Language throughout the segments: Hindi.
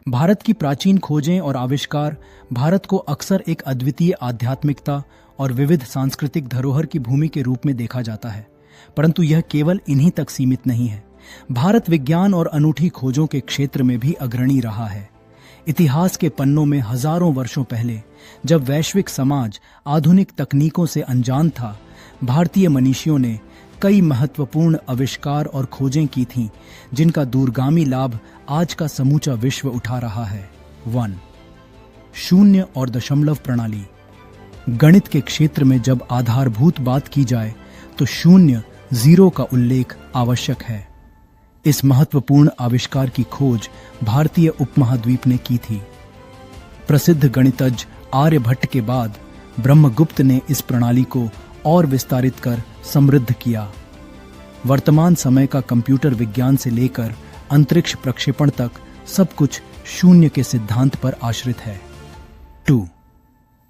भारत की प्राचीन खोजें और आविष्कार भारत को अक्सर एक अद्वितीय आध्यात्मिकता और विविध सांस्कृतिक धरोहर की भूमि के रूप में देखा जाता है, परंतु यह केवल इन्हीं तक सीमित नहीं है। भारत विज्ञान और अनूठी खोजों के क्षेत्र में भी अग्रणी रहा है। इतिहास के पन्नों में हजारों वर्षों पहले, जब वैश्विक समाज आधुनिक तकनीकों से अनजान था, भारतीय मनीषियों ने कई महत्वपूर्ण आविष्कार और खोजें की थीं, जिनका दूरगामी लाभ आज का समूचा विश्व उठा रहा है। 1. शून्य और दशमलव प्रणाली। गणित के क्षेत्र में जब आधारभूत बात की जाए तो शून्य, जीरो का उल्लेख आवश्यक है। इस महत्वपूर्ण आविष्कार की खोज भारतीय उपमहाद्वीप ने की थी। प्रसिद्ध गणितज्ञ आर्यभट्ट के बाद ब्रह्मगुप्त ने इस प्रणाली को और विस्तारित कर समृद्ध किया। वर्तमान समय का कंप्यूटर विज्ञान से लेकर अंतरिक्ष प्रक्षेपण तक सब कुछ शून्य के सिद्धांत पर आश्रित है। 2.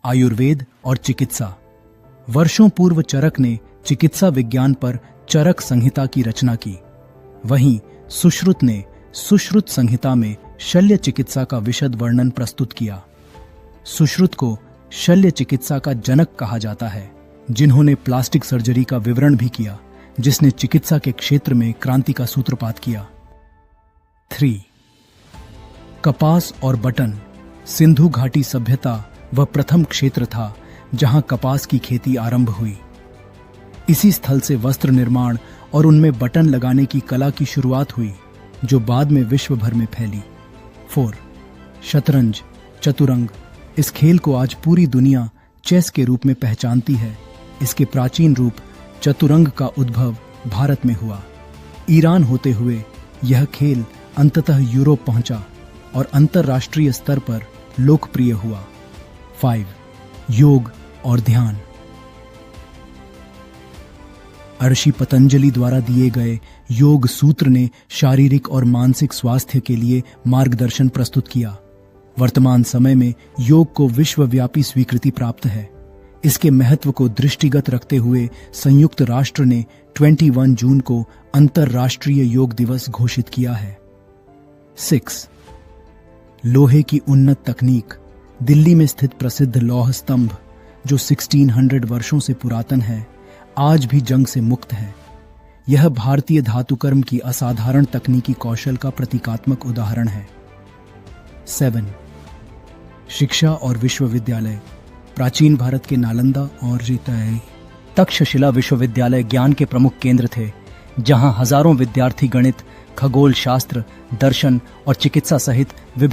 आयुर्वेद और चिकित्सा। वर्षों पूर्व चरक ने चिकित्सा विज्ञान पर चरक संहिता की रचना की। वहीं सुश्रुत ने सुश्रुत संहिता में शल्य चिकित्सा का विशद वर्णन प्रस्तुत किया। सुश्रुत को शल्य चिकित्सा का जनक कहा जाता है, जिन्होंने प्लास्टिक सर्जरी का विवरण भी किया, जिसने चिकित्सा के क्षेत्र में क्रांति का सूत्रपात किया। 3. कपास और बटन। सिंधु घाटी सभ्यता वह प्रथम क्षेत्र था जहां कपास की खेती आरंभ हुई। इसी स्थल से वस्त्र निर्माण और उनमें बटन लगाने की कला की शुरुआत हुई, जो बाद में विश्व भर में फैली। 4. शतरंज, चतुरंग। इस खेल को आज पूरी दुनिया चेस के रूप में पहचानती है। इसके प्राचीन रूप चतुरंग का उद्भव भारत में हुआ। ईरान होते हुए यह खेल अंततः यूरोप पहुंचा और अंतरराष्ट्रीय स्तर पर लोकप्रिय हुआ। 5. योग और ध्यान। ऋषि पतंजलि द्वारा दिए गए योग सूत्र ने शारीरिक और मानसिक स्वास्थ्य के लिए मार्गदर्शन प्रस्तुत किया। वर्तमान समय में योग को विश्वव्यापी स्वीकृति प्राप्त है। इसके महत्व को दृष्टिगत रखते हुए संयुक्त राष्ट्र ने 21 जून को अंतर्राष्ट्रीय योग दिवस घोषित किया है। 6. लोहे की उन्नत तकनीक। दिल्ली में स्थित प्रसिद्ध लौह स्तंभ, जो 1600 वर्षों से पुरातन है, आज भी जंग से मुक्त है। यह भारतीय धातुकर्म की असाधारण तकनीकी कौशल का प्रतीकात्मक उदाहरण है। 7. शिक्षा और विश्वविद्यालय। प्राचीन भारत के नालंदा और तक्षशिला विश्वविद्यालय ज्ञान के प्रमुख केंद्र थे, जहां हजारों विद्यार्थी गणित, खगोल शास्त्र, दर्शन और चिकित्सा सहित विभिन्न